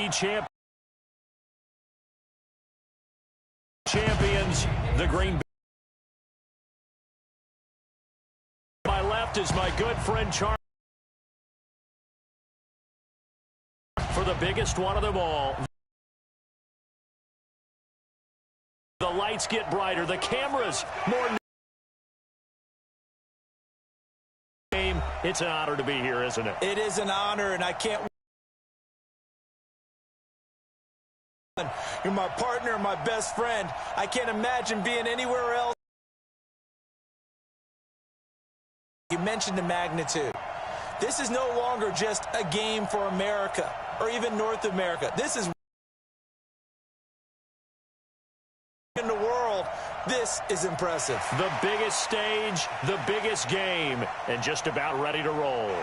AFC champions, the Green Bay. My left is my good friend Charlie for the biggest one of them all. The lights get brighter, the cameras more. It's an honor to be here, isn't it? It is an honor, and I can't. You're my partner, my best friend. I can't imagine being anywhere else. You mentioned the magnitude. This is no longer just a game for America or even North America. This is in the world. This is impressive. The biggest stage, the biggest game, and just about ready to roll.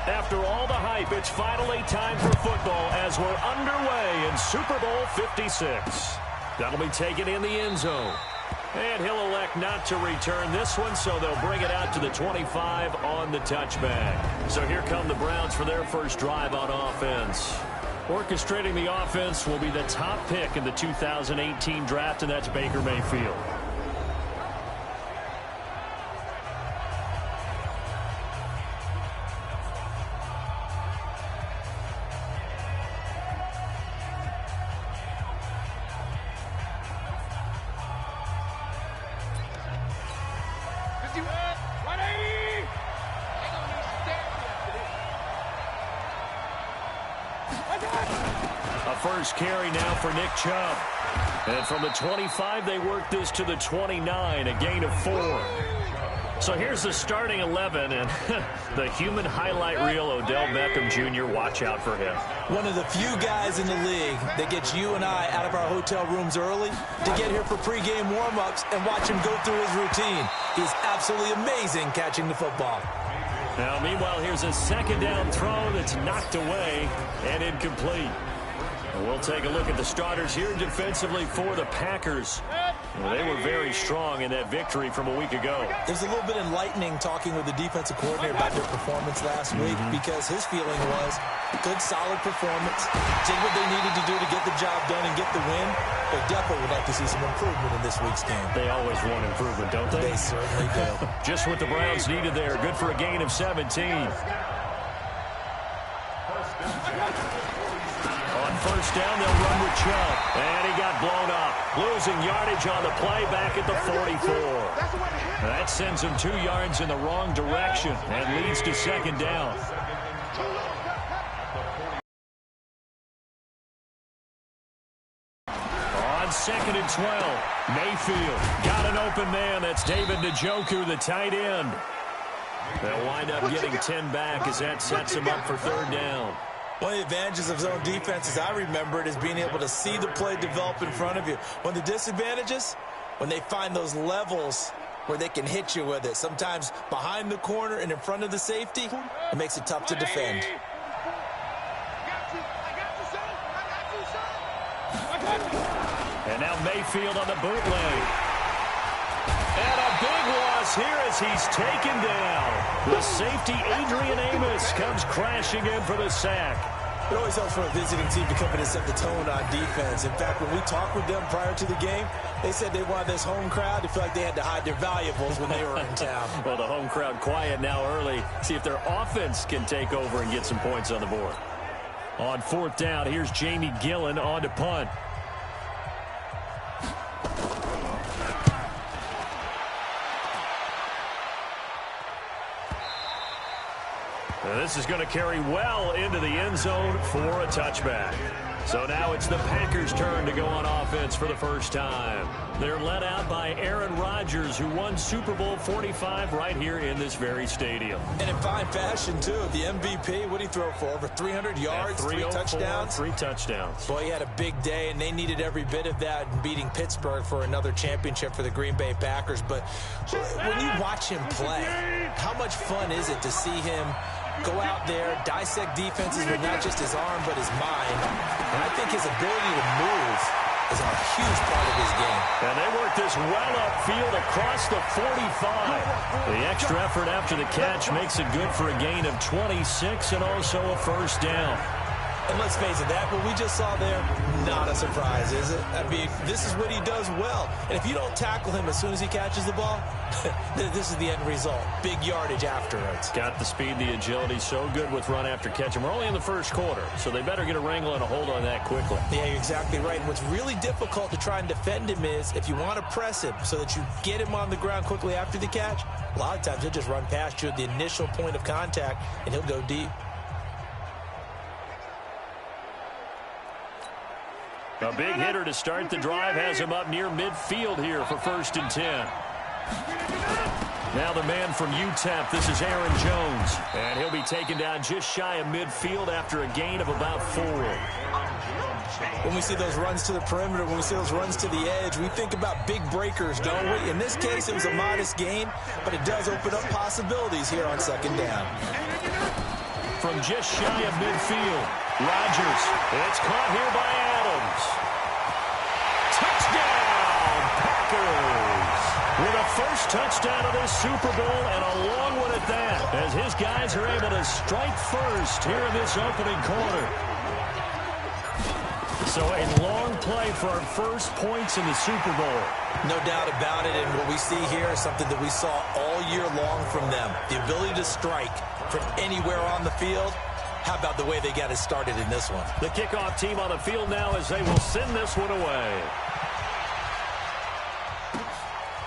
After all the hype, it's finally time for football as we're underway in Super Bowl 56. That'll be taken in the end zone. And he'll elect not to return this one, so they'll bring it out to the 25 on the touchback. So here come the Browns for their first drive on offense. Orchestrating the offense will be the top pick in the 2018 draft, and that's Baker Mayfield. A first carry now for Nick Chubb. And from the 25, they work this to the 29, a gain of 4. So here's the starting 11, and the human highlight reel, Odell Beckham Jr., watch out for him. One of the few guys in the league that gets you and I out of our hotel rooms early to get here for pregame warm-ups and watch him go through his routine. He's absolutely amazing catching the football. Now, meanwhile, here's a second down throw that's knocked away and incomplete. And we'll take a look at the starters here defensively for the Packers. Well, they were very strong in that victory from a week ago. It was a little bit enlightening talking with the defensive coordinator about their performance last week because his feeling was good, solid performance, did what they needed to do to get the job done and get the win. They definitely would like to see some improvement in this week's game. They always want improvement, don't they? They certainly do. Just what the Browns needed there. Good for a gain of 17. On first down, they'll run with Chubb. And he got blown up. Losing yardage on the play back at the 44. That sends him 2 yards in the wrong direction and leads to second down. On second and 12, Mayfield got an open man. That's David Njoku, the tight end. They'll wind up getting 10 back as that sets him up for third down. One of the advantages of zone defense, as I remember it, is being able to see the play develop in front of you. One of the disadvantages, when they find those levels where they can hit you with it, sometimes behind the corner and in front of the safety, it makes it tough to defend. And now Mayfield on the bootleg. And a big loss here as he's taken down. The safety, Adrian Amos, comes crashing in for the sack. It always helps for a visiting team to come in and set the tone on defense. In fact, when we talked with them prior to the game, they said they wanted this home crowd to feel like they had to hide their valuables when they were in town. Well, the home crowd quiet now early. See if their offense can take over and get some points on the board. On fourth down, here's Jamie Gillen on to punt. This is going to carry well into the end zone for a touchback. So now it's the Packers' turn to go on offense for the first time. They're led out by Aaron Rodgers, who won Super Bowl 45 right here in this very stadium. And in fine fashion, too. The MVP, what did he throw for? Over 300 yards, 3 touchdowns? 3 touchdowns. Boy, he had a big day, and they needed every bit of that in beating Pittsburgh for another championship for the Green Bay Packers. But when you watch him play, how much fun is it to see him go out there, dissect defenses with not just his arm but his mind. And I think his ability to move is a huge part of his game. And they work this well upfield across the 45. The extra effort after the catch makes it good for a gain of 26 and also a first down. And let's face it, that what we just saw there, not a surprise, is it? I mean, this is what he does well. And if you don't tackle him as soon as he catches the ball, this is the end result. Big yardage afterwards. Got the speed, the agility, so good with run after catch. And we're only in the first quarter, so they better get a wrangle and a hold on that quickly. Yeah, you're exactly right. And what's really difficult to try and defend him is if you want to press him so that you get him on the ground quickly after the catch, a lot of times he'll just run past you at the initial point of contact, and he'll go deep. A big hitter to start the drive has him up near midfield here for 1st and 10. Now the man from UTEP, this is Aaron Jones. And he'll be taken down just shy of midfield after a gain of about 4. When we see those runs to the perimeter, when we see those runs to the edge, we think about big breakers, don't we? In this case, it was a modest gain, but it does open up possibilities here on 2nd down. From just shy of midfield, Rodgers. It's caught here by Adams. Touchdown, Packers! With a first touchdown of this Super Bowl, and a long one at that, as his guys are able to strike first here in this opening quarter. So a long play for our first points in the Super Bowl. No doubt about it, and what we see here is something that we saw all year long from them. The ability to strike from anywhere on the field. How about the way they got it started in this one? The kickoff team on the field now as they will send this one away.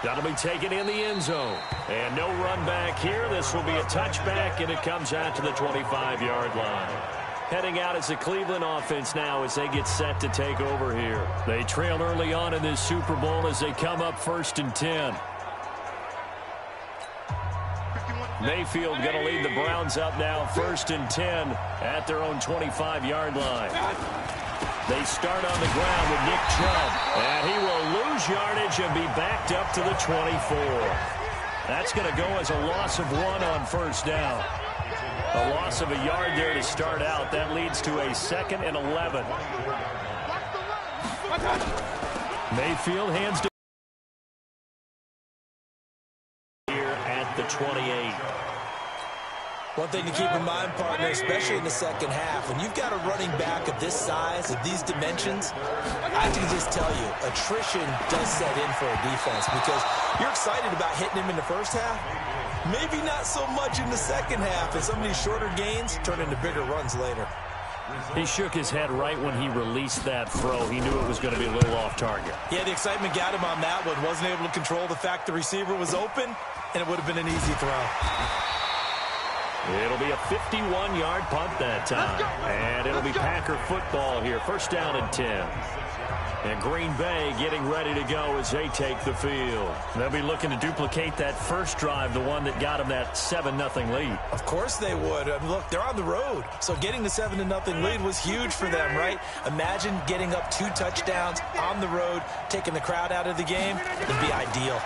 That'll be taken in the end zone. And no run back here. This will be a touchback, and it comes out to the 25-yard line. Heading out as the Cleveland offense now as they get set to take over here. They trail early on in this Super Bowl as they come up 1st and 10. Mayfield going to lead the Browns up now 1st and 10 at their own 25-yard line. They start on the ground with Nick Chubb, and he will lose yardage and be backed up to the 24. That's going to go as a loss of 1 on 1st down. A loss of a yard there to start out. That leads to a 2nd and 11. Mayfield hands to here at the 28. One thing to keep in mind, partner, especially in the second half, when you've got a running back of this size, of these dimensions, I can just tell you, attrition does set in for a defense because you're excited about hitting him in the first half. Maybe not so much in the second half, and some of these shorter gains turn into bigger runs later. He shook his head right when he released that throw. He knew it was going to be a little off target. Yeah, the excitement got him on that one. Wasn't able to control the fact the receiver was open, and it would have been an easy throw. It'll be a 51-yard punt that time. And it'll be Packer football here. 1st down and 10. And Green Bay getting ready to go as they take the field. They'll be looking to duplicate that first drive, the one that got them that 7-0 lead. Of course they would. I mean, look, they're on the road. So getting the 7-0 lead was huge for them, right? Imagine getting up 2 touchdowns on the road, taking the crowd out of the game. It'd be ideal.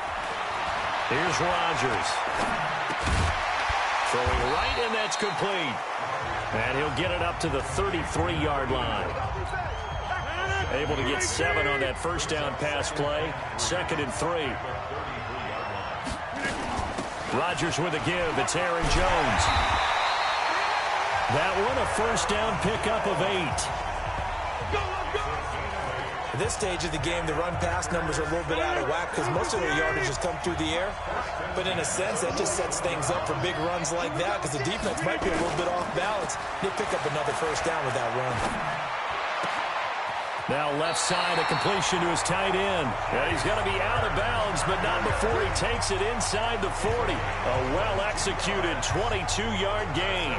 Here's Rodgers. Throwing right, and that's complete. And he'll get it up to the 33-yard line. Able to get 7 on that first down pass play. 2nd and 3. Rodgers with a give. It's Aaron Jones. That one a first down pickup of 8. At this stage of the game, the run-pass numbers are a little bit out of whack because most of their yardage has come through the air. But in a sense, that just sets things up for big runs like that because the defense might be a little bit off balance. They pick up another first down with that run. Now left side, a completion to his tight end. Yeah, he's going to be out of bounds, but not before he takes it inside the 40. A well-executed 22-yard gain.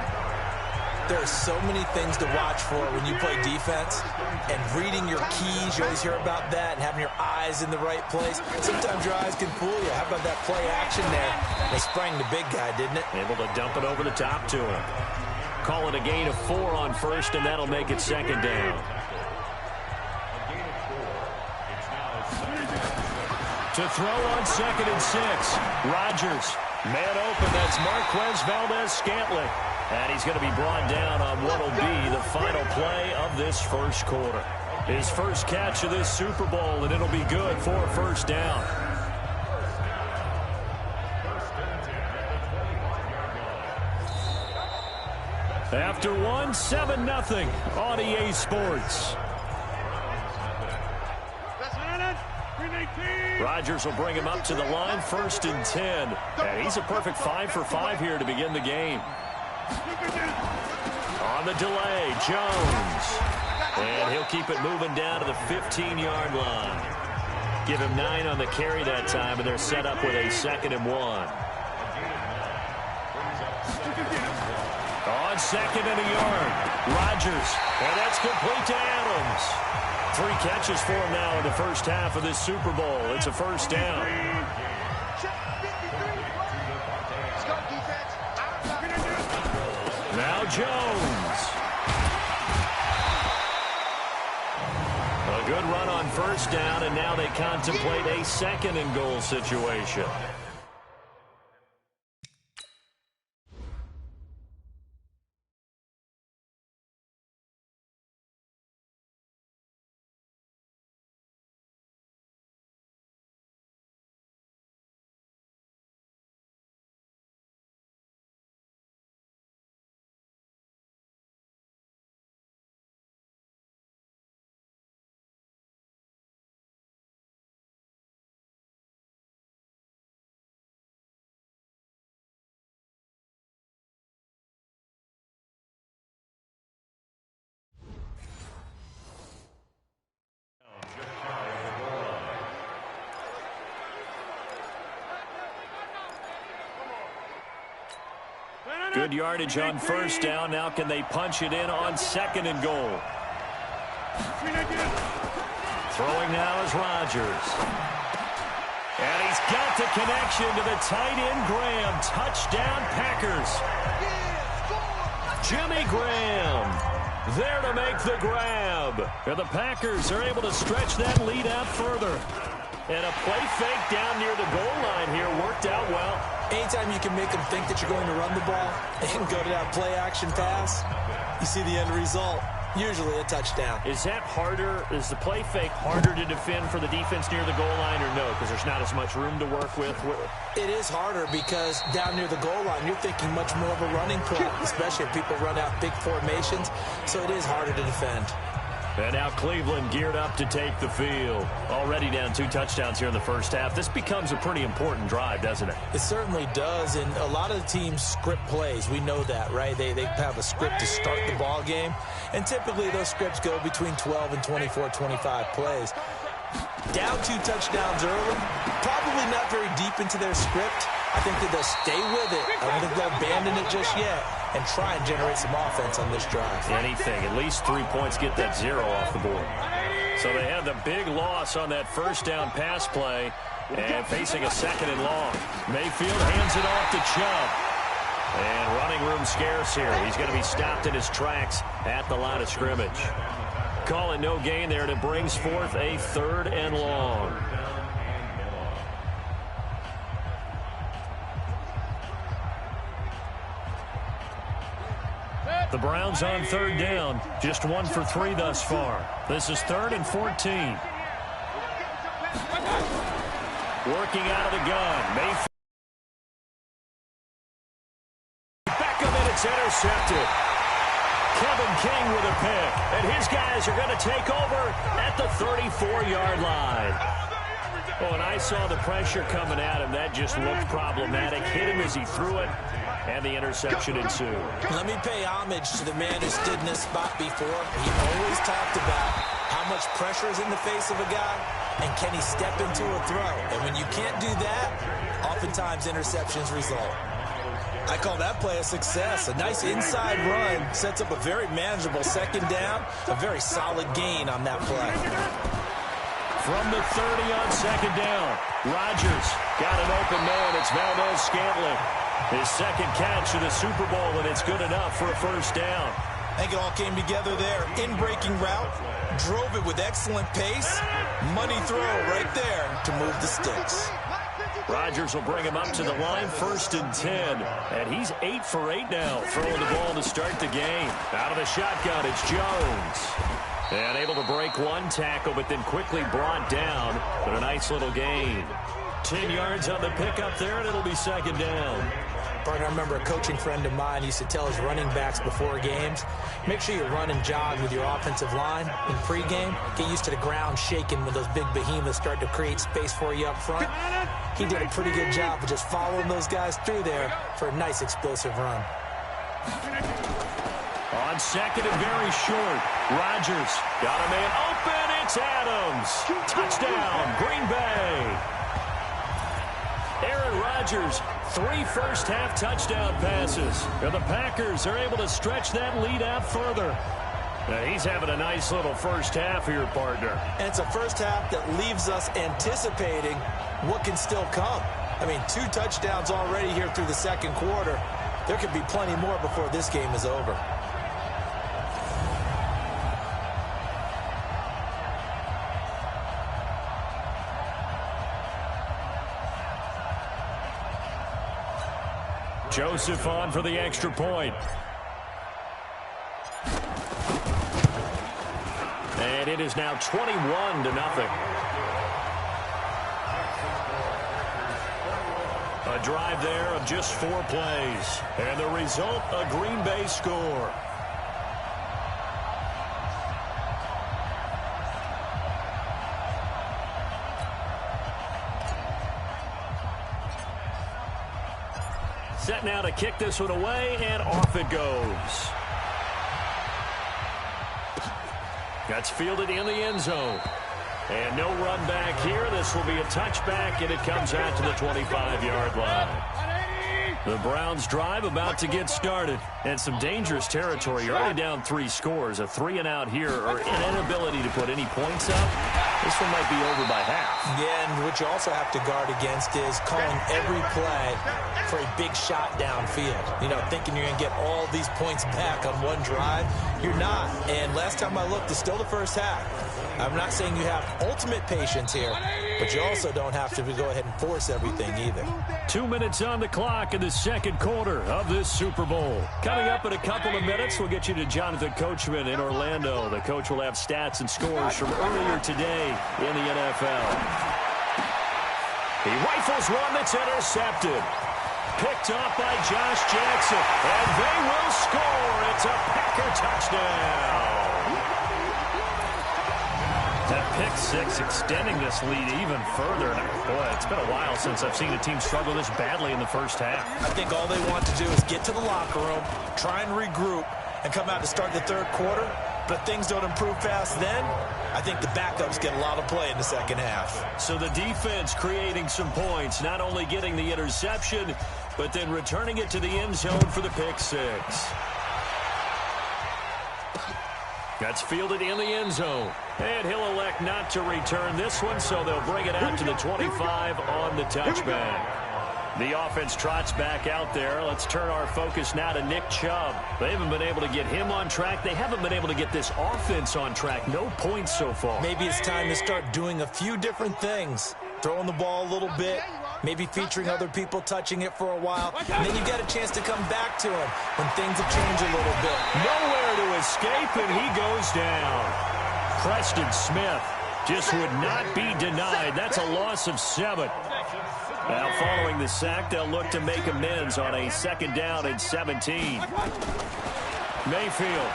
There are so many things to watch for when you play defense, and reading your keys, you always hear about that, and having your eyes in the right place. Sometimes your eyes can fool you. How about that play action there? They sprang the big guy, didn't it? Able to dump it over the top to him. Call it a gain of 4 on first, and that'll make it second down. To throw on 2nd and 6. Rodgers. Man open. That's Marquez Valdez-Scantling. And he's going to be brought down on what will be the final play of this first quarter. His first catch of this Super Bowl, and it'll be good for a first down. After 1, 7-0 on EA Sports. Rodgers will bring him up to the line, 1st and 10. And he's a perfect 5 for 5 here to begin the game. On the delay, Jones. And he'll keep it moving down to the 15-yard line. Give him 9 on the carry that time, and they're set up with a 2nd and 1. On 2nd and a yard, Rodgers. And that's complete to Adams. 3 catches for him now in the first half of this Super Bowl. It's a first down. Now Jones. A good run on first down, and now they contemplate a 2nd and goal situation. Good yardage on first down. Now can they punch it in on 2nd and goal? Throwing now is Rodgers. And he's got the connection to the tight end, Graham. Touchdown, Packers. Jimmy Graham there to make the grab. And the Packers are able to stretch that lead out further. And a play fake down near the goal line here worked out well. Anytime you can make them think that you're going to run the ball and go to that play-action pass, you see the end result, usually a touchdown. Is that harder? Is the play fake harder to defend for the defense near the goal line or no? Because there's not as much room to work with? It is harder because down near the goal line, you're thinking much more of a running play, especially if people run out big formations. So it is harder to defend. And now Cleveland geared up to take the field. Already down 2 touchdowns here in the first half. This becomes a pretty important drive, doesn't it? It certainly does, and a lot of the teams script plays. We know that, right? They have a script to start the ball game, and typically those scripts go between 12 and 24, 25 plays. Down 2 touchdowns early, probably not very deep into their script. I think that they'll stay with it. I don't think they'll abandon it just yet and try and generate some offense on this drive. Anything. At least 3 points, get that 0 off the board. So they have the big loss on that first down pass play and facing a 2nd and long. Mayfield hands it off to Chubb. And running room scarce here. He's going to be stopped in his tracks at the line of scrimmage. Call it no gain there, and it brings forth a 3rd and long. The Browns on 3rd down. Just 1 for 3 thus far. This is 3rd and 14. Working out of the gun. Mayfield. Beckham, and it's intercepted. Kevin King with a pick. And his guys are going to take over at the 34-yard line. Oh, and I saw the pressure coming at him. That just looked problematic. Hit him as he threw it, and the interception ensued. Let me pay homage to the man who stood in this spot before. He always talked about how much pressure is in the face of a guy, and can he step into a throw. And when you can't do that, oftentimes interceptions result. I call that play a success. A nice inside run sets up a very manageable second down. A very solid gain on that play. From the 30 on second down, Rodgers got an open man. It's Valdez-Scantling. His second catch of the Super Bowl, and it's good enough for a first down. I think it all came together there. In-breaking route, drove it with excellent pace. Money throw right there to move the sticks. Rodgers will bring him up to the line, 1st and 10. And he's 8 for 8 now, throwing the ball to start the game. Out of the shotgun, it's Jones. And able to break one tackle, but then quickly brought down. But a nice little gain. 10 yards on the pickup there, and it'll be second down. Partner, I remember a coaching friend of mine used to tell his running backs before games, make sure you run and jog with your offensive line in pregame. Get used to the ground shaking when those big behemoths start to create space for you up front. He did a pretty good job of just following those guys through there for a nice explosive run. On second and very short, Rodgers got a man open. It's Adams. Touchdown, Green Bay. Aaron Rodgers, 3 first-half touchdown passes. And the Packers are able to stretch that lead out further. Now he's having a nice little first half here, partner. And it's a first half that leaves us anticipating what can still come. I mean, 2 touchdowns already here through the second quarter. There could be plenty more before this game is over. Joseph on for the extra point. And it is now 21-0. A drive there of just 4 plays. And the result, a Green Bay score. Set now to kick this one away, and off it goes. That's fielded in the end zone. And no run back here. This will be a touchback, and it comes out to the 25-yard line. The Browns drive about to get started. And some dangerous territory. You're already down 3 scores. A 3-and-out here, or an inability to put any points up. This one might be over by half. Yeah, and what you also have to guard against is calling every play for a big shot downfield. You know, thinking you're going to get all these points back on one drive. You're not. And last time I looked, it's still the first half. I'm not saying you have ultimate patience here, but you also don't have to go ahead and force everything either. 2 minutes on the clock in the second quarter of this Super Bowl. Coming up in a couple of minutes, we'll get you to Jonathan Coachman in Orlando. The coach will have stats and scores from earlier today in the NFL. He rifles one that's intercepted. Picked off by Josh Jackson. And they will score. It's a Packer touchdown. That pick six extending this lead even further. Boy, it's been a while since I've seen a team struggle this badly in the first half. I think all they want to do is get to the locker room, try and regroup, and come out to start the third quarter. But if things don't improve fast then, I think the backups get a lot of play in the second half. So the defense creating some points, not only getting the interception, but then returning it to the end zone for the pick six. That's fielded in the end zone. And he'll elect not to return this one, so they'll bring it out to the 25 on the touchback. The offense trots back out there. Let's turn our focus now to Nick Chubb. They haven't been able to get him on track. They haven't been able to get this offense on track. No points so far. Maybe it's time to start doing a few different things. Throwing the ball a little bit, maybe featuring other people touching it for a while, and then you get a chance to come back to him when things have changed a little bit. Nowhere to escape, and he goes down. Preston Smith just would not be denied. That's a loss of 7. Now, following the sack, they'll look to make amends on a 2nd down and 17. Mayfield.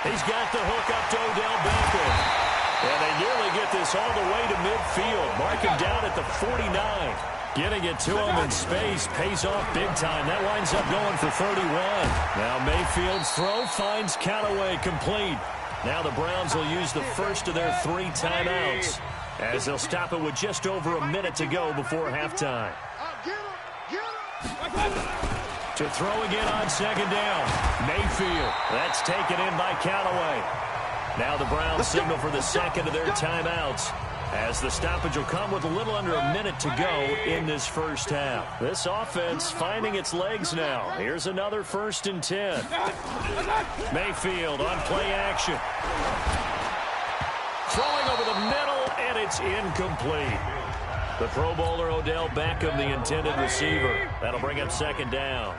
He's got the hook up to Odell Beckham. And they nearly get this all the way to midfield. Mark him down at the 49. Getting it to him in space pays off big time. That winds up going for 31. Now Mayfield's throw finds Callaway complete. Now the Browns will use the first of their 3 timeouts, as they'll stop it with just over a minute to go before halftime. To throw again on second down. Mayfield. That's taken in by Callaway. Now the Browns signal for the second of their timeouts, as the stoppage will come with a little under a minute to go in this first half. This offense finding its legs now. Here's another 1st and 10. Mayfield on play action. Throwing over the middle, and it's incomplete. The Pro Bowler Odell Beckham, the intended receiver. That'll bring up second down.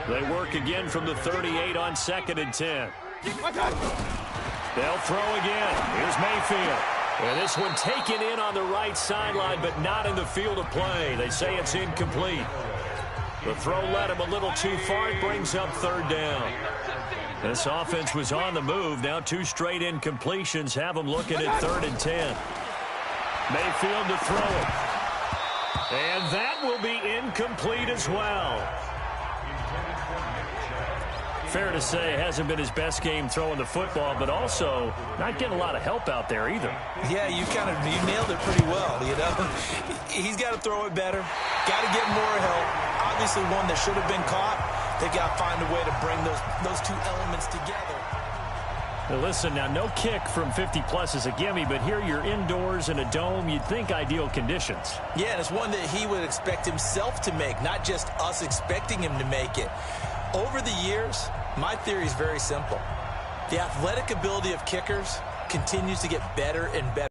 They work again from the 38 on 2nd and 10. They'll throw again. Here's Mayfield. And this one taken in on the right sideline, but not in the field of play. They say it's incomplete. The throw led him a little too far. It brings up 3rd down. This offense was on the move. Now 2 straight incompletions have them looking at 3rd and 10. Mayfield to throw it. And that will be incomplete as well. Fair to say, it hasn't been his best game throwing the football, but also not getting a lot of help out there either. Yeah, you nailed it pretty well, you know. He's got to throw it better. Got to get more help. Obviously one that should have been caught. They've got to find a way to bring those 2 elements together. Now listen, now no kick from 50-plus is a gimme, but here you're indoors in a dome. You'd think ideal conditions. Yeah, and it's one that he would expect himself to make, not just us expecting him to make it. Over the years, my theory is very simple. The athletic ability of kickers continues to get better and better.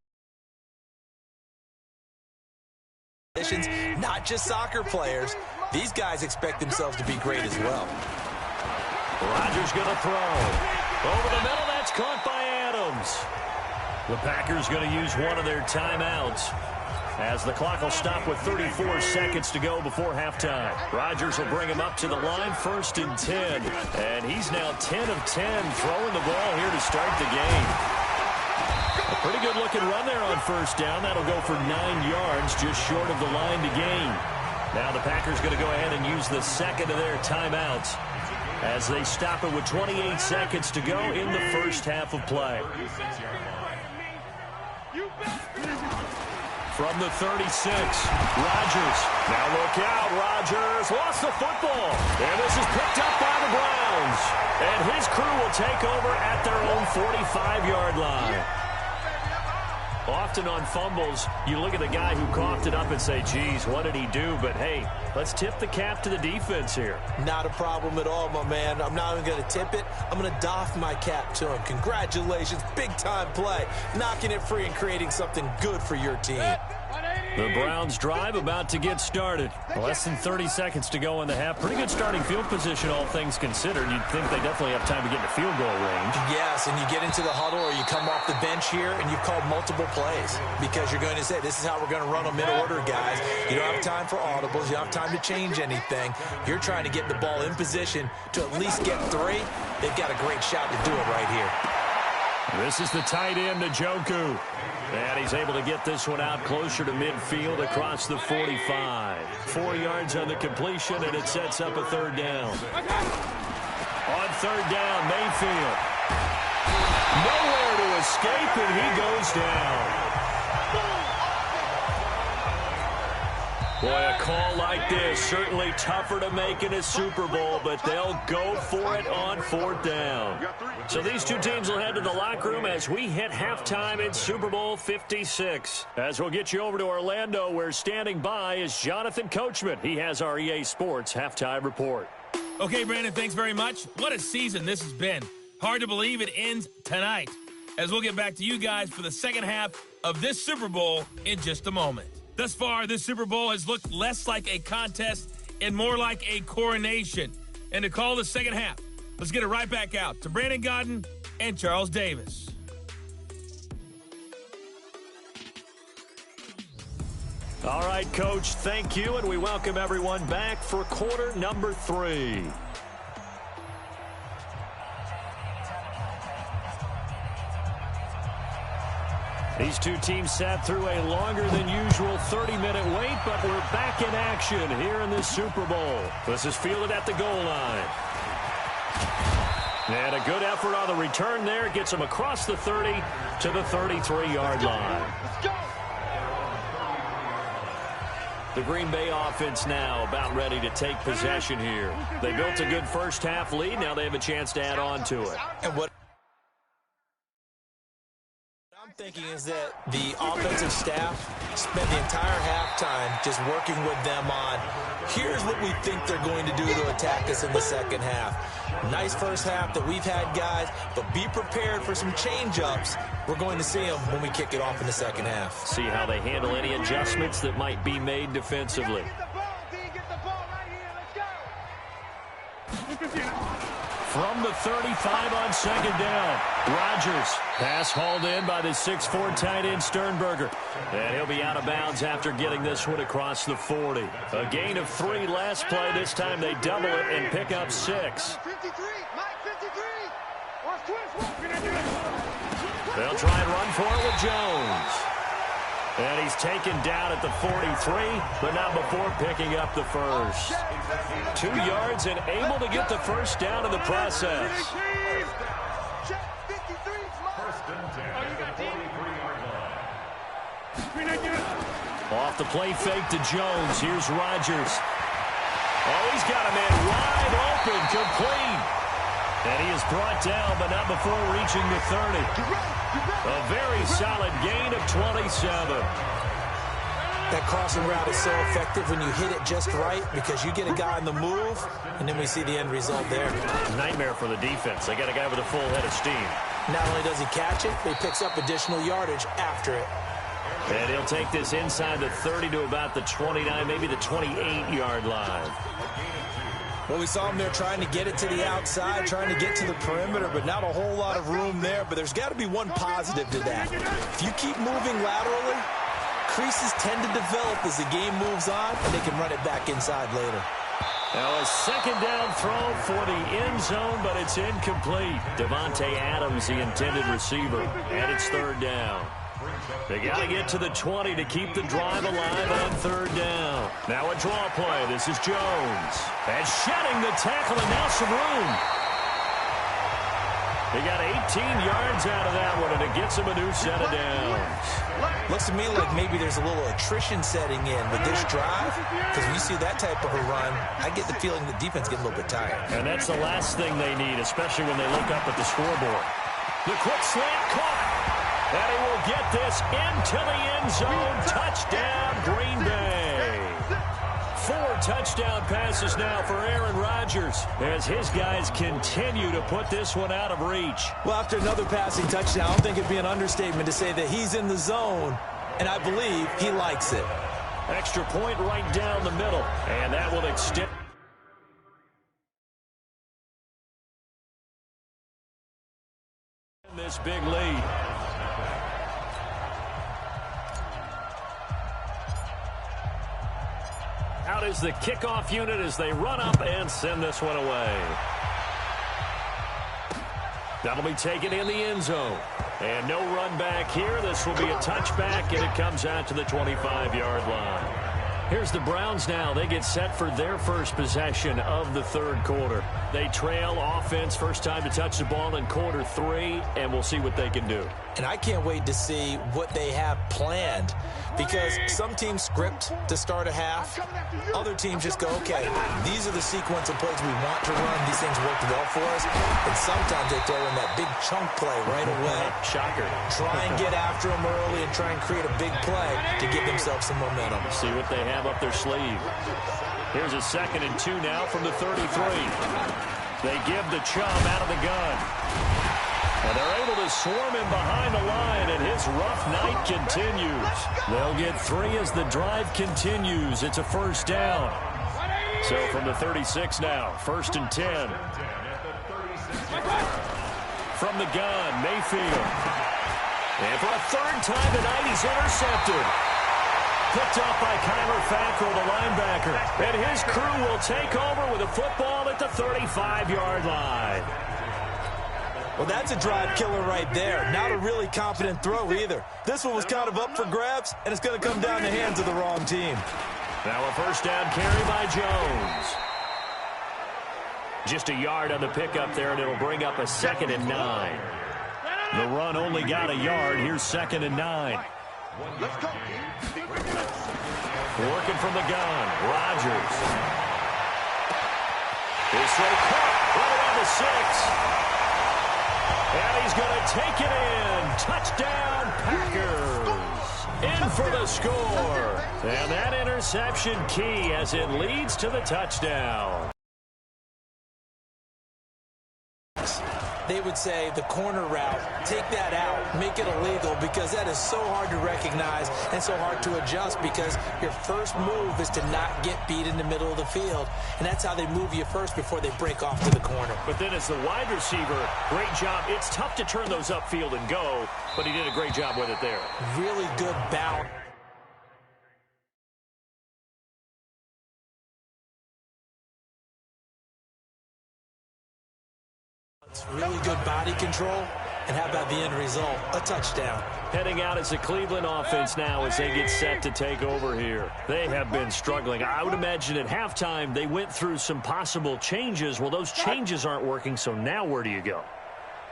Not just soccer players. These guys expect themselves to be great as well. Rodgers going to throw. Over the middle, that's caught by Adams. The Packers going to use one of their timeouts, as the clock will stop with 34 seconds to go before halftime. Rodgers will bring him up to the line, 1st and 10. And he's now 10 of 10 throwing the ball here to start the game. A pretty good looking run there on 1st down. That'll go for 9 yards, just short of the line to gain. Now the Packers going to go ahead and use the second of their timeouts, as they stop it with 28 seconds to go in the first half of play. From the 36, Rodgers. Now look out, Rodgers lost the football. And this is picked up by the Browns. And his crew will take over at their own 45-yard line. Often on fumbles, you look at the guy who coughed it up and say, geez, what did he do? But, hey, let's tip the cap to the defense here. Not a problem at all, my man. I'm not even going to tip it. I'm going to doff my cap to him. Congratulations. Big-time play. Knocking it free and creating something good for your team. The Browns drive about to get started. Less than 30 seconds to go in the half. Pretty good starting field position, all things considered. You'd think they definitely have time to get into field goal range. Yes, and you get into the huddle or you come off the bench here and you've called multiple plays because you're going to say, this is how we're going to run them in order, guys. You don't have time for audibles. You don't have time to change anything. You're trying to get the ball in position to at least get 3. They've got a great shot to do it right here. This is the tight end, Njoku. And he's able to get this one out closer to midfield across the 45. 4 yards on the completion, and it sets up a 3rd down. On 3rd down, Mayfield. Nowhere to escape, and he goes down. Boy, a call like this, certainly tougher to make in a Super Bowl, but they'll go for it on 4th down. So these two teams will head to the locker room as we hit halftime in Super Bowl 56. As we'll get you over to Orlando, where standing by is Jonathan Coachman. He has our EA Sports halftime report. Okay, Brandon, thanks very much. What a season this has been. Hard to believe it ends tonight, as we'll get back to you guys for the second half of this Super Bowl in just a moment. Thus far, this Super Bowl has looked less like a contest and more like a coronation. And to call the second half, let's get it right back out to Brandon Godden and Charles Davis. All right, Coach, thank you, and we welcome everyone back for quarter number 3. These two teams sat through a longer than usual 30-minute wait, but we're back in action here in this Super Bowl. This is fielded at the goal line. And a good effort on the return there. Gets him across the 30 to the 33-yard line. The Green Bay offense now about ready to take possession here. They built a good first half lead. Now they have a chance to add on to it. And what I'm thinking is that the offensive staff spent the entire halftime just working with them on, here's what we think they're going to do to attack us in the second half. Nice first half that we've had, guys, but be prepared for some change-ups. We're going to see them when we kick it off in the second half. See how they handle any adjustments that might be made defensively. From the 35 on second down, Rodgers. Pass hauled in by the 6'4" tight end Sternberger. And he'll be out of bounds after getting this one across the 40. A gain of 3 last play. This time they double it and pick up 6. They'll try and run for it with Jones. And he's taken down at the 43, but not before picking up the first. 2 yards and able to get the first down in the process. Off the play fake to Jones. Here's Rodgers. Oh, he's got a man wide open, complete. And he is brought down, but not before reaching the 30. A very solid gain of 27. That crossing route is so effective when you hit it just right because you get a guy on the move, and then we see the end result there. Nightmare for the defense. They got a guy with a full head of steam. Not only does he catch it, but he picks up additional yardage after it. And he'll take this inside the 30 to about the 29, maybe the 28-yard line. Well, we saw him there trying to get it to the outside, trying to get to the perimeter, but not a whole lot of room there. But there's got to be one positive to that. If you keep moving laterally, creases tend to develop as the game moves on, and they can run it back inside later. Now a second down throw for the end zone, but it's incomplete. Devontae Adams, the intended receiver, and it's third down. They got to get to the 20 to keep the drive alive on third down. Now a draw play. This is Jones. And shedding the tackle, and now some room. They got 18 yards out of that one, and it gets him a new set of downs. Looks to me like maybe there's a little attrition setting in with this drive, because when you see that type of a run, I get the feeling the defense getting a little bit tired. And that's the last thing they need, especially when they look up at the scoreboard. The quick slant caught. And he will get this into the end zone. Touchdown, Green Bay. 4 touchdown passes now for Aaron Rodgers as his guys continue to put this one out of reach. Well, after another passing touchdown, I don't think it'd be an understatement to say that he's in the zone, and I believe he likes it. Extra point right down the middle, and that will extend this big lead. Out is the kickoff unit as they run up and send this one away. That'll be taken in the end zone. And no run back here. This will be a touchback, and it comes out to the 25-yard line. Here's the Browns now. They get set for their first possession of the third quarter. They trail offense, first time to touch the ball in quarter 3, and we'll see what they can do. And I can't wait to see what they have planned, because some teams script to start a half. Other teams just go, okay, these are the sequence of plays we want to run. These things worked well for us. And sometimes they throw in that big chunk play right away. Shocker. Try and get after them early and try and create a big play to give themselves some momentum. See what they have up their sleeve. Here's a 2nd and 2 now from the 33. They give the Chubb out of the gun. And they're able to swarm him behind the line, and his rough night continues. They'll get 3 as the drive continues. It's a first down. So from the 36 now, 1st and 10. From the gun, Mayfield. And for a 3rd time tonight, he's intercepted. Picked up by Kyler Fackrell, the linebacker. And his crew will take over with a football at the 35-yard line. Well, that's a drive killer right there. Not a really confident throw either. This one was kind of up for grabs, and it's going to come down the hands of the wrong team. Now a first down carry by Jones. Just a yard on the pickup there, and it'll bring up a 2nd and 9. The run only got a yard. Here's 2nd and 9. Let's go. Working from the gun, Rodgers. His throw caught right around the 6. And he's going to take it in. Touchdown, Packers. In for the score. And that interception key as it leads to the touchdown. They would say the corner route, take that out, make it illegal, because that is so hard to recognize and so hard to adjust, because your first move is to not get beat in the middle of the field. And that's how they move you first before they break off to the corner. But then as the wide receiver, great job. It's tough to turn those upfield and go, but he did a great job with it there. Really good bounce. It's really good body control. And how about the end result? A touchdown. Heading out as the Cleveland offense now as they get set to take over here. They have been struggling. I would imagine at halftime they went through some possible changes. Well, those changes aren't working, so now where do you go?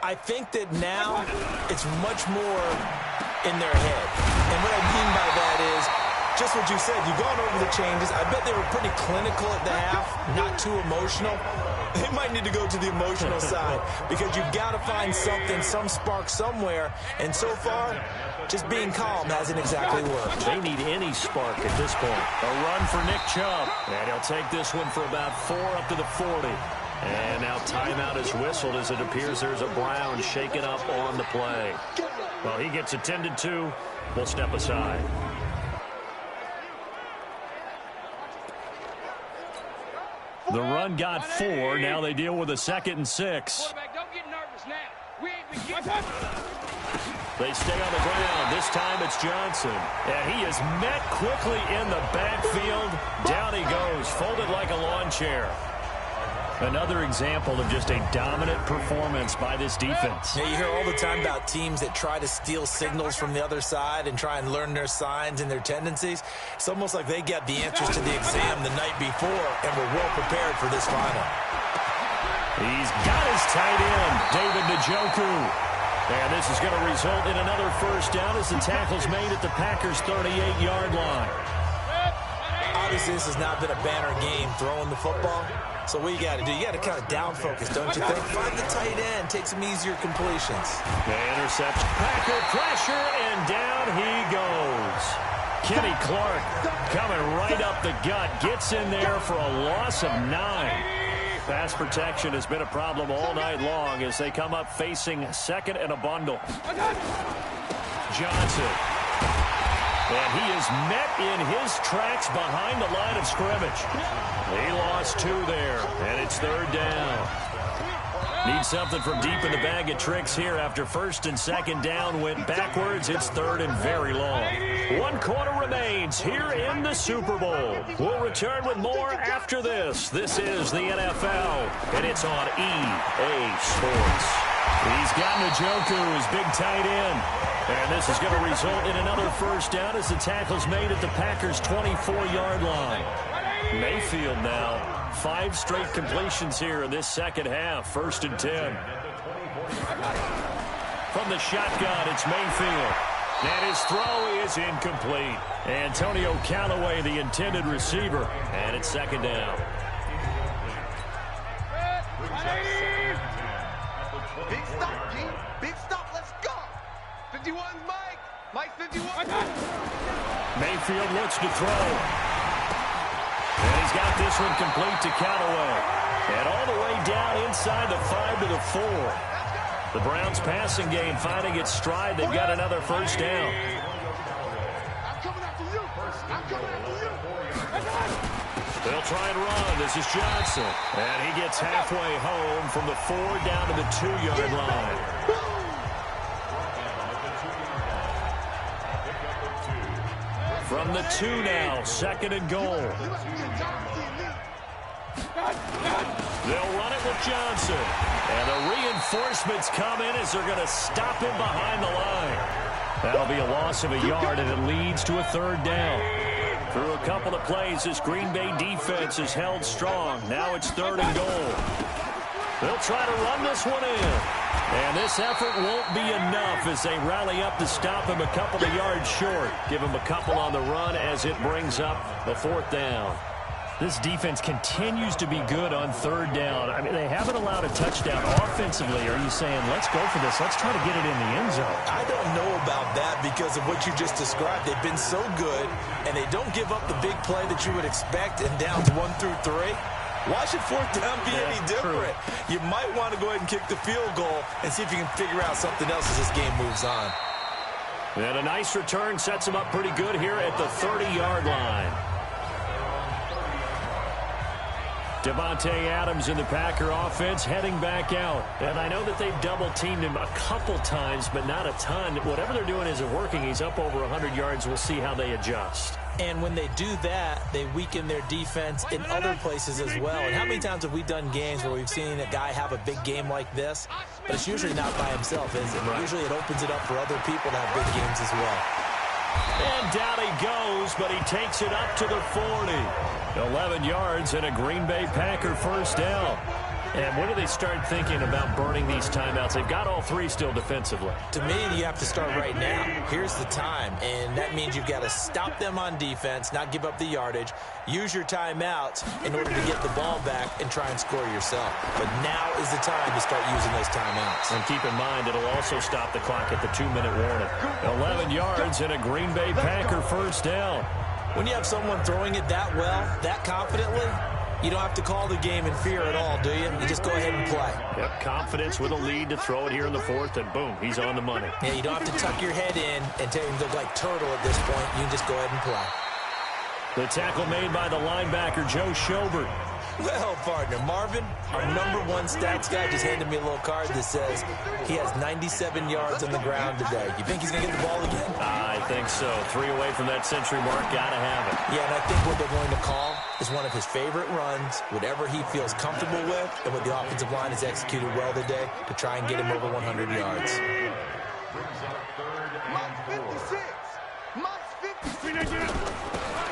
I think that now it's much more in their head. And what I mean by that is just what you said. You've gone over the changes. I bet they were pretty clinical at the half, not too emotional. They might need to go to the emotional side, because you've got to find something, some spark somewhere. And so far, just being calm hasn't exactly worked. They need any spark at this point. A run for Nick Chubb. And he'll take this one for about 4 up to the 40. And now timeout is whistled as it appears there's a Brown shaken up on the play. Well, he gets attended to. We'll step aside. The run got 4. Now they deal with a 2nd and 6. Don't get nervous now. They stay on the ground. This time it's Johnson. And he is met quickly in the backfield. Down he goes, folded like a lawn chair. Another example of just a dominant performance by this defense. Yeah, you hear all the time about teams that try to steal signals from the other side and try and learn their signs and their tendencies. It's almost like they got the answers to the exam the night before and were well prepared for this final. He's got his tight end, David Njoku. And this is going to result in another first down as the tackle's made at the Packers' 38-yard line. Obviously, this has not been a banner game throwing the football. So what you got to do, you got to kind of down focus, don't you think? Find the tight end, take some easier completions. The interception. Packer pressure, and down he goes. Kenny Clark coming right up the gut, gets in there for a loss of 9. Pass protection has been a problem all night long as they come up facing 2nd and a bundle. Johnson. And he is met in his tracks behind the line of scrimmage. He lost 2 there, and it's 3rd down. Need something from deep in the bag of tricks here after 1st and 2nd down went backwards. It's 3rd and very long. 1 quarter remains here in the Super Bowl. We'll return with more after this. This is the NFL, and it's on EA Sports. He's got Njoku, his big tight end. And this is going to result in another first down as the tackle's made at the Packers' 24-yard line. Mayfield now, 5 straight completions here in this second half. 1st and 10. From the shotgun, it's Mayfield. And his throw is incomplete. Antonio Callaway, the intended receiver. And it's 2nd down. Big stop, G. Big stop. Let's go. 51, Mike. Mike 51. Mayfield looks to throw. And he's got this one complete to Callaway. And all the way down inside the 5 to the 4. The Browns passing game finding its stride. They've got another first down. I'm coming after you. I'm coming after you. They'll try and run. This is Johnson. And he gets halfway home from the 4 down to the 2-yard line. From the 2 now, 2nd and goal. They'll run it with Johnson. And the reinforcements come in as they're going to stop him behind the line. That'll be a loss of a yard, and it leads to a 3rd down. Through a couple of plays, this Green Bay defense is held strong. Now it's 3rd and goal. They'll try to run this one in. And this effort won't be enough as they rally up to stop him a couple of yards short. Give him a couple on the run as it brings up the 4th down. This defense continues to be good on 3rd down. I mean, they haven't allowed a touchdown offensively. Are you saying, let's go for this? Let's try to get it in the end zone. I don't know about that because of what you just described. They've been so good, and they don't give up the big play that you would expect in downs 1 through 3. Why should 4th down be any different? You might want to go ahead and kick the field goal and see if you can figure out something else as this game moves on. And a nice return sets him up pretty good here at the 30-yard line. Devontae Adams in the Packer offense heading back out. And I know that they've double-teamed him a couple times, but not a ton. Whatever they're doing isn't working. He's up over 100 yards. We'll see how they adjust. And when they do that, they weaken their defense in other places as well. And how many times have we done games where we've seen a guy have a big game like this, but it's usually not by himself, is it? Right. Usually it opens it up for other people to have big games as well. And down he goes, but he takes it up to the 40. 11 yards and a Green Bay Packer 1st down. And when do they start thinking about burning these timeouts? They've got all 3 still defensively. To me, you have to start right now. Here's the time, and that means you've got to stop them on defense, not give up the yardage, use your timeouts in order to get the ball back and try and score yourself. But now is the time to start using those timeouts. And keep in mind, it'll also stop the clock at the 2-minute warning. 11 yards and a Green Bay Packer 1st down. When you have someone throwing it that well, that confidently, you don't have to call the game in fear at all, do you? You just go ahead and play. Yep, confidence with a lead to throw it here in the 4th, and boom, he's on the money. Yeah, you don't have to tuck your head in and take him to look like turtle at this point. You can just go ahead and play. The tackle made by the linebacker, Joe Schobert. Well, partner, Marvin, our #1 stats guy just handed me a little card that says he has 97 yards on the ground today. You think he's going to get the ball again? I think so. 3 away from that century mark. Got to have it. Yeah, and I think what they're going to call is one of his favorite runs, whatever he feels comfortable with, and what the offensive line has executed well today to try and get him over 100 yards.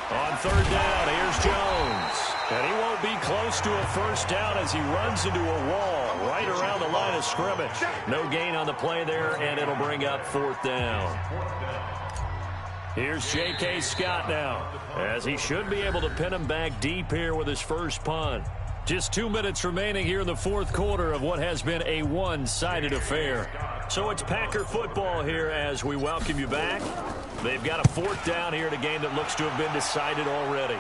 On 3rd down, here's Jones. And he won't be close to a 1st down as he runs into a wall right around the line of scrimmage. No gain on the play there, and it'll bring up 4th down. Here's J.K. Scott now, as he should be able to pin him back deep here with his first punt. Just 2 minutes remaining here in the 4th quarter of what has been a one-sided affair. So it's Packer football here as we welcome you back. They've got a 4th down here in a game that looks to have been decided already.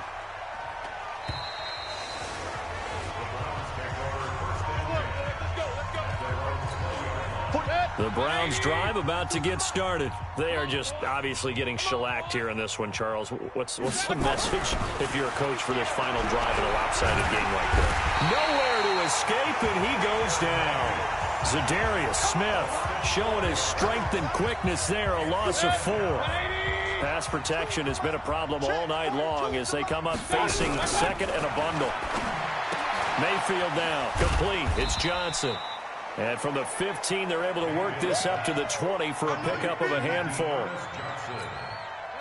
The Browns drive about to get started. They are just obviously getting shellacked here in this one, Charles. What's the message if you're a coach for this final drive in a lopsided game like this? Nowhere to escape, and he goes down. Za'Darius Smith showing his strength and quickness there, a loss of 4. Pass protection has been a problem all night long as they come up facing 2nd and a bundle. Mayfield now, complete. It's Johnson. And from the 15, they're able to work this up to the 20 for a pickup of a handful.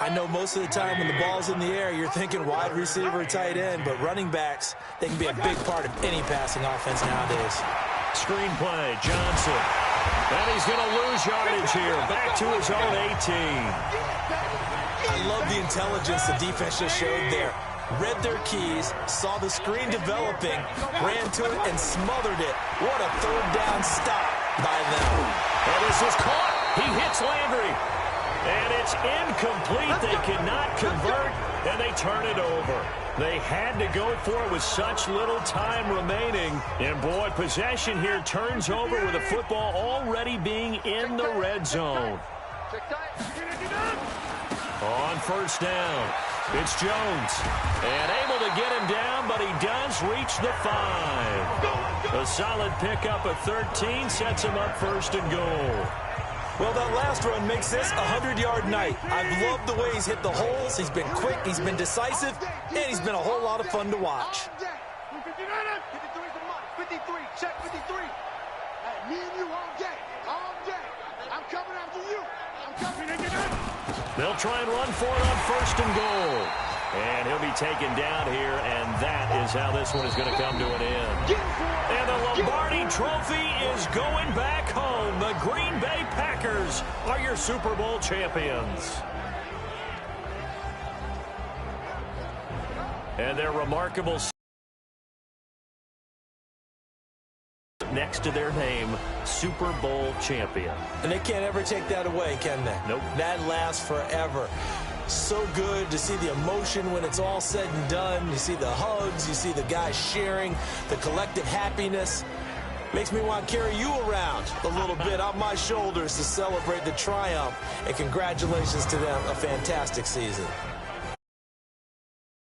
I know most of the time when the ball's in the air, you're thinking wide receiver, tight end, but running backs, they can be a big part of any passing offense nowadays. Screenplay, Johnson. And he's going to lose yardage here. Back to his own 18. I love the intelligence the defense just showed there. Read their keys, saw the screen developing, ran to it, and smothered it. What a 3rd down stop by them. And this is caught. He hits Landry. And it's incomplete. They cannot convert, and they turn it over. They had to go for it with such little time remaining. And, boy, possession here turns over with the football already being in the red zone. On 1st down, it's Jones. And able to get him down, but he does reach the 5. A solid pickup of 13 sets him up 1st and goal. Well, that last run makes this a 100-yard night. I've loved the way he's hit the holes. He's been quick, he's been decisive, and he's been a whole lot of fun to watch. 53, check 53. Hey, me and you all day, all day. I'm coming after you. I'm coming. They'll try and run for it on 1st and goal. And he'll be taken down here, and that is how this one is going to come to an end. And the Lombardi Trophy is going back home. The Green Bay Packers are your Super Bowl champions. And their remarkable next to their name, Super Bowl champion. And they can't ever take that away, can they? Nope. That lasts forever. So good to see the emotion when it's all said and done. You see the hugs, you see the guys sharing, the collective happiness. Makes me want to carry you around a little bit on my shoulders to celebrate the triumph. And congratulations to them, a fantastic season.